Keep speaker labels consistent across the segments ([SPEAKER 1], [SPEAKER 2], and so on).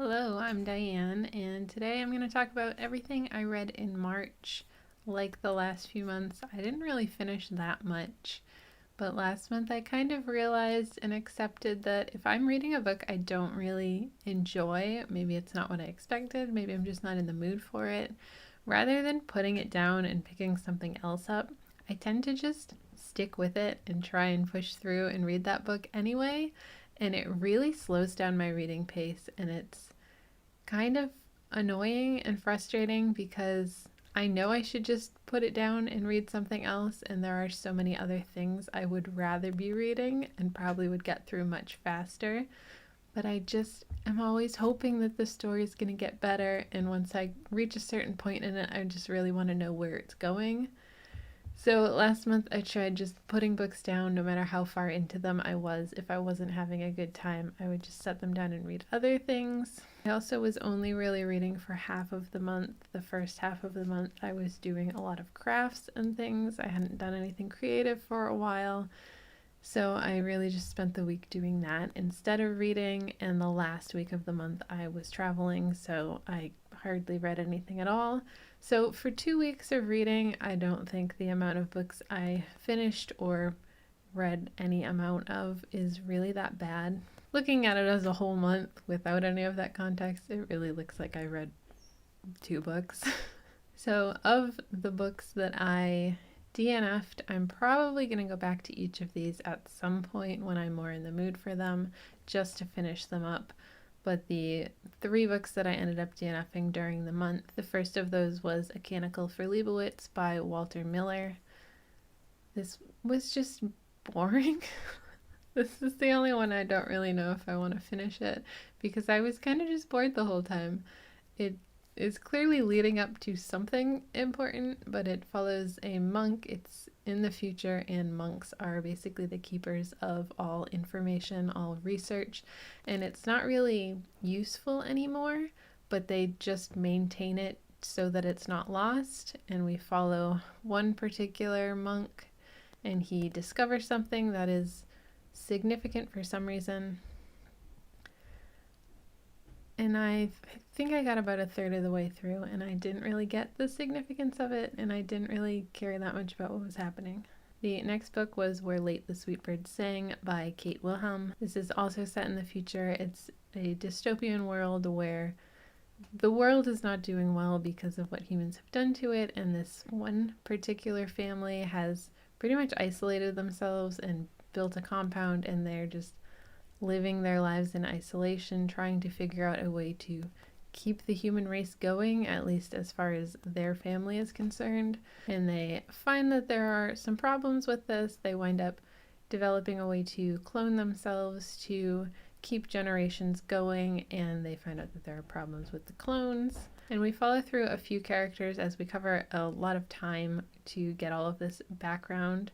[SPEAKER 1] Hello, I'm Diane, and today I'm going to talk about everything I read in March. Like the last few months, I didn't really finish that much, but last month I kind of realized and accepted that if I'm reading a book I don't really enjoy, maybe it's not what I expected, maybe I'm just not in the mood for it, rather than putting it down and picking something else up, I tend to just stick with it and try and push through and read that book anyway. And it really slows down my reading pace, and it's kind of annoying and frustrating because I know I should just put it down and read something else, and there are so many other things I would rather be reading and probably would get through much faster. But I just am always hoping that the story is going to get better, and once I reach a certain point in it, I just really want to know where it's going. So last month I tried just putting books down no matter how far into them I was. If I wasn't having a good time, I would just set them down and read other things. I also was only really reading for half of the month. The first half of the month I was doing a lot of crafts and things. I hadn't done anything creative for a while. So I really just spent the week doing that instead of reading, and the last week of the month I was traveling, so I hardly read anything at all. So for 2 weeks of reading, I don't think the amount of books I finished or read any amount of is really that bad. Looking at it as a whole month without any of that context, it really looks like I read 2 books. So of the books that I DNF'd, I'm probably going to go back to each of these at some point when I'm more in the mood for them, just to finish them up. But the 3 books that I ended up DNFing during the month, the first of those was A Canticle for Leibowitz by Walter Miller. This was just boring. This is the only one I don't really know if I want to finish it, because I was kind of just bored the whole time. It is clearly leading up to something important, but it follows a monk. It's in the future, and monks are basically the keepers of all information, all research, and it's not really useful anymore, but they just maintain it so that it's not lost. And we follow one particular monk, and he discovers something that is significant for some reason. And I think I got about a third of the way through, and I didn't really get the significance of it, and I didn't really care that much about what was happening. The next book was Where Late the Sweet Bird Sang by Kate Wilhelm. This is also set in the future. It's a dystopian world where the world is not doing well because of what humans have done to it, and this one particular family has pretty much isolated themselves and built a compound, and they're just living their lives in isolation, trying to figure out a way to keep the human race going, at least as far as their family is concerned. And they find that there are some problems with this. They wind up developing a way to clone themselves to keep generations going, and they find out that there are problems with the clones. And we follow through a few characters as we cover a lot of time to get all of this background.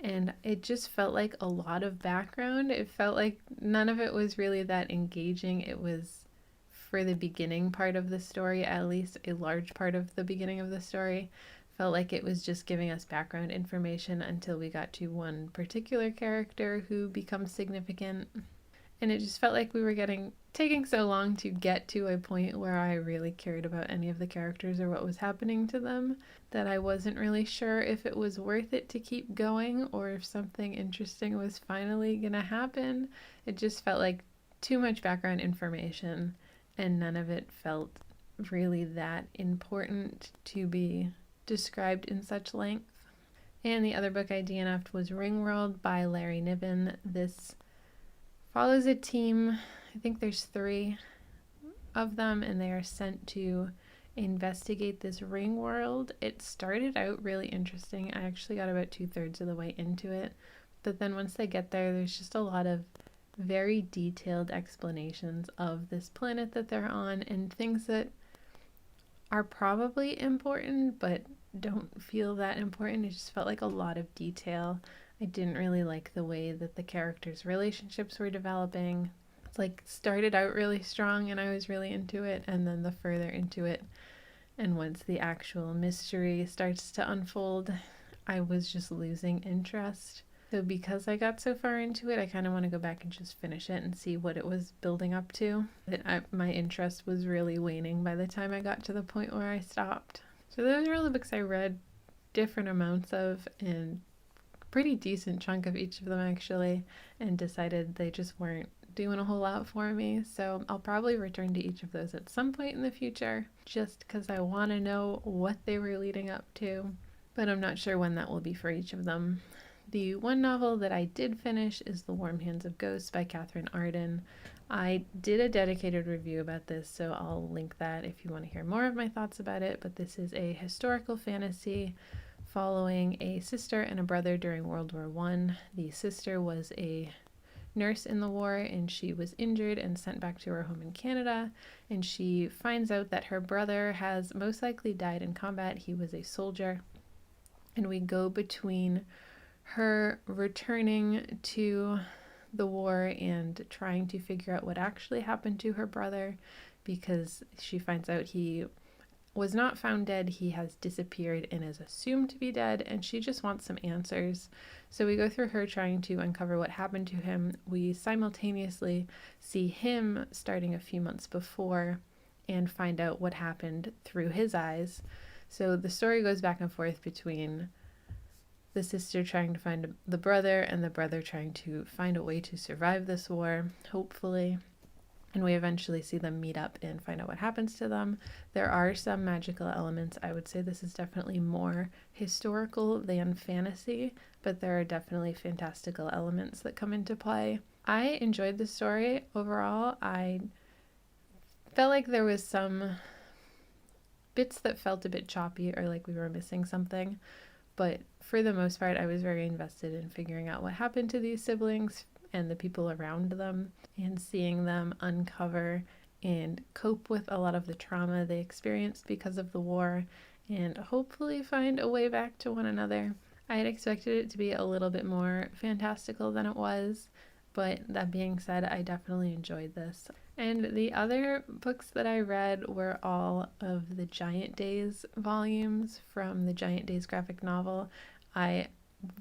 [SPEAKER 1] And it just felt like a lot of background. It felt like none of it was really that engaging. It was, for the beginning part of the story, at least a large part of the beginning of the story, felt like it was just giving us background information until we got to one particular character who becomes significant. And it just felt like we were taking so long to get to a point where I really cared about any of the characters or what was happening to them, that I wasn't really sure if it was worth it to keep going or if something interesting was finally gonna happen. It just felt like too much background information, and none of it felt really that important to be described in such length. And the other book I DNF'd was Ringworld by Larry Niven. This follows a team. I think there's 3 of them, and they are sent to investigate this ring world. It started out really interesting. I actually got about 2/3 of the way into it, but then once they get there, there's just a lot of very detailed explanations of this planet that they're on, and things that are probably important but don't feel that important. It just felt like a lot of detail. I didn't really like the way that the characters' relationships were developing. It's like started out really strong and I was really into it, and then the further into it and once the actual mystery starts to unfold, I was just losing interest. So because I got so far into it, I kind of want to go back and just finish it and see what it was building up to. My interest was really waning by the time I got to the point where I stopped. So those are all the books I read different amounts of, and a pretty decent chunk of each of them actually, and decided they just weren't doing a whole lot for me. So I'll probably return to each of those at some point in the future, just because I want to know what they were leading up to. But I'm not sure when that will be for each of them. The one novel that I did finish is The Warm Hands of Ghosts by Catherine Arden. I did a dedicated review about this, so I'll link that if you want to hear more of my thoughts about it, but this is a historical fantasy following a sister and a brother during World War I. The sister was a nurse in the war, and she was injured and sent back to her home in Canada, and she finds out that her brother has most likely died in combat. He was a soldier, and we go between her returning to the war and trying to figure out what actually happened to her brother, because she finds out he was not found dead, he has disappeared and is assumed to be dead, and she just wants some answers. So we go through her trying to uncover what happened to him. We simultaneously see him starting a few months before and find out what happened through his eyes. So the story goes back and forth between the sister trying to find the brother and the brother trying to find a way to survive this war, hopefully. And we eventually see them meet up and find out what happens to them. There are some magical elements. I would say this is definitely more historical than fantasy, but there are definitely fantastical elements that come into play. I enjoyed the story overall. I felt like there was some bits that felt a bit choppy or like we were missing something, but for the most part, I was very invested in figuring out what happened to these siblings and the people around them, and seeing them uncover and cope with a lot of the trauma they experienced because of the war, and hopefully find a way back to one another. I had expected it to be a little bit more fantastical than it was, but that being said, I definitely enjoyed this. And the other books that I read were all of the Giant Days volumes from the Giant Days graphic novel. I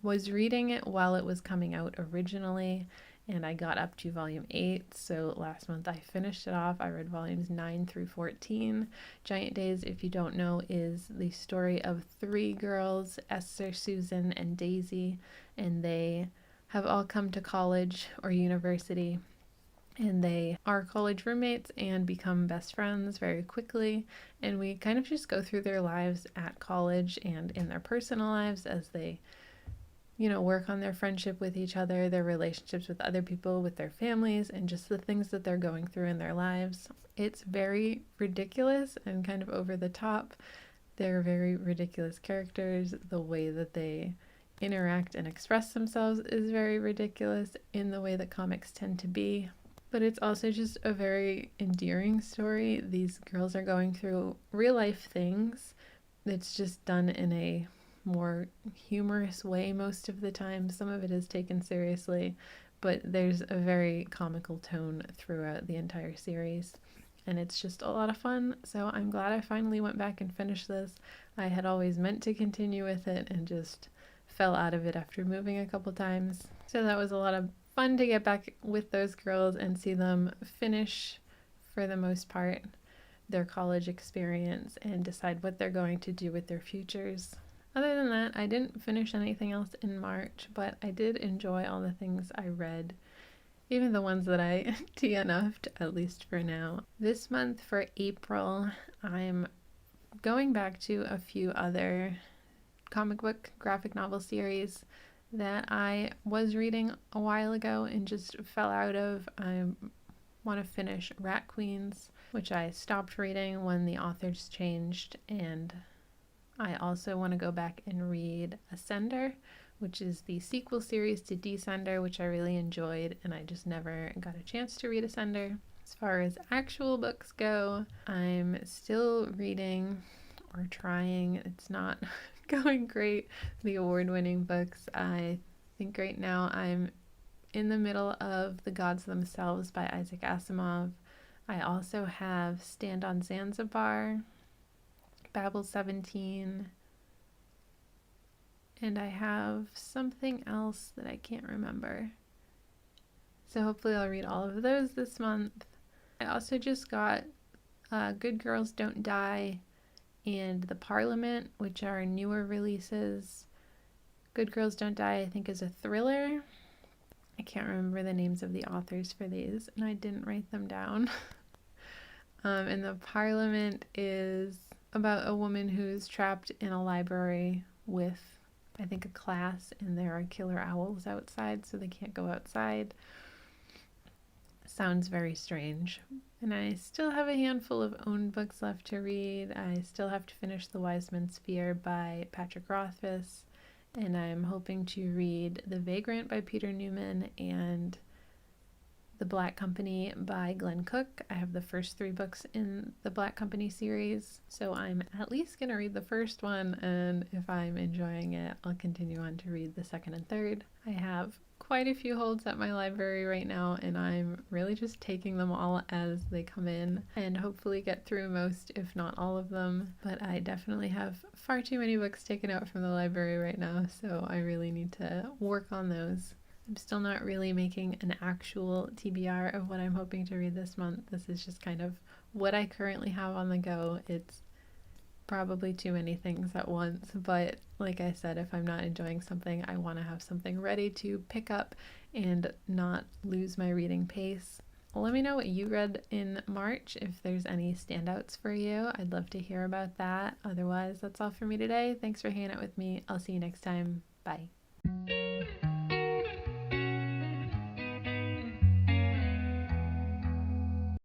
[SPEAKER 1] was reading it while it was coming out originally, and I got up to volume 8, so last month I finished it off. I read volumes 9 through 14. Giant Days, if you don't know, is the story of 3 girls, Esther, Susan, and Daisy, and they have all come to college or university, and they are college roommates and become best friends very quickly, and we kind of just go through their lives at college and in their personal lives as they work on their friendship with each other, their relationships with other people, with their families, and just the things that they're going through in their lives. It's very ridiculous and kind of over the top. They're very ridiculous characters. The way that they interact and express themselves is very ridiculous in the way that comics tend to be. But it's also just a very endearing story. These girls are going through real life things. It's just done in a more humorous way most of the time. Some of it is taken seriously, but there's a very comical tone throughout the entire series, and it's just a lot of fun. So I'm glad I finally went back and finished this. I had always meant to continue with it and just fell out of it after moving a couple times. So that was a lot of fun to get back with those girls and see them finish, for the most part, their college experience and decide what they're going to do with their futures. Other than that, I didn't finish anything else in March, but I did enjoy all the things I read, even the ones that I DNF'd, at least for now. This month, for April, I'm going back to a few other comic book graphic novel series that I was reading a while ago and just fell out of. I want to finish Rat Queens, which I stopped reading when the authors changed, and I also want to go back and read Ascender, which is the sequel series to Descender, which I really enjoyed, and I just never got a chance to read Ascender. As far as actual books go, I'm still reading, or trying, it's not going great, the award-winning books. I think right now I'm in the middle of The Gods Themselves by Isaac Asimov. I also have Stand on Zanzibar, Babel 17, and I have something else that I can't remember. So hopefully I'll read all of those this month. I also just got Good Girls Don't Die and The Parliament, which are newer releases. Good Girls Don't Die, I think, is a thriller. I can't remember the names of the authors for these, and I didn't write them down. And The Parliament is about a woman who's trapped in a library with, I think, a class, and there are killer owls outside, so they can't go outside. Sounds very strange. And I still have a handful of owned books left to read. I still have to finish The Wise Man's Fear by Patrick Rothfuss, and I'm hoping to read The Vagrant by Peter Newman and The Black Company by Glenn Cook. I have the first 3 books in the Black Company series, so I'm at least going to read the first one, and if I'm enjoying it, I'll continue on to read the second and third. I have quite a few holds at my library right now, and I'm really just taking them all as they come in and hopefully get through most, if not all of them. But I definitely have far too many books taken out from the library right now, so I really need to work on those. I'm still not really making an actual TBR of what I'm hoping to read this month. This is just kind of what I currently have on the go. It's probably too many things at once, but like I said, if I'm not enjoying something, I want to have something ready to pick up and not lose my reading pace. Let me know what you read in March, if there's any standouts for you. I'd love to hear about that. Otherwise, that's all for me today. Thanks for hanging out with me. I'll see you next time. Bye.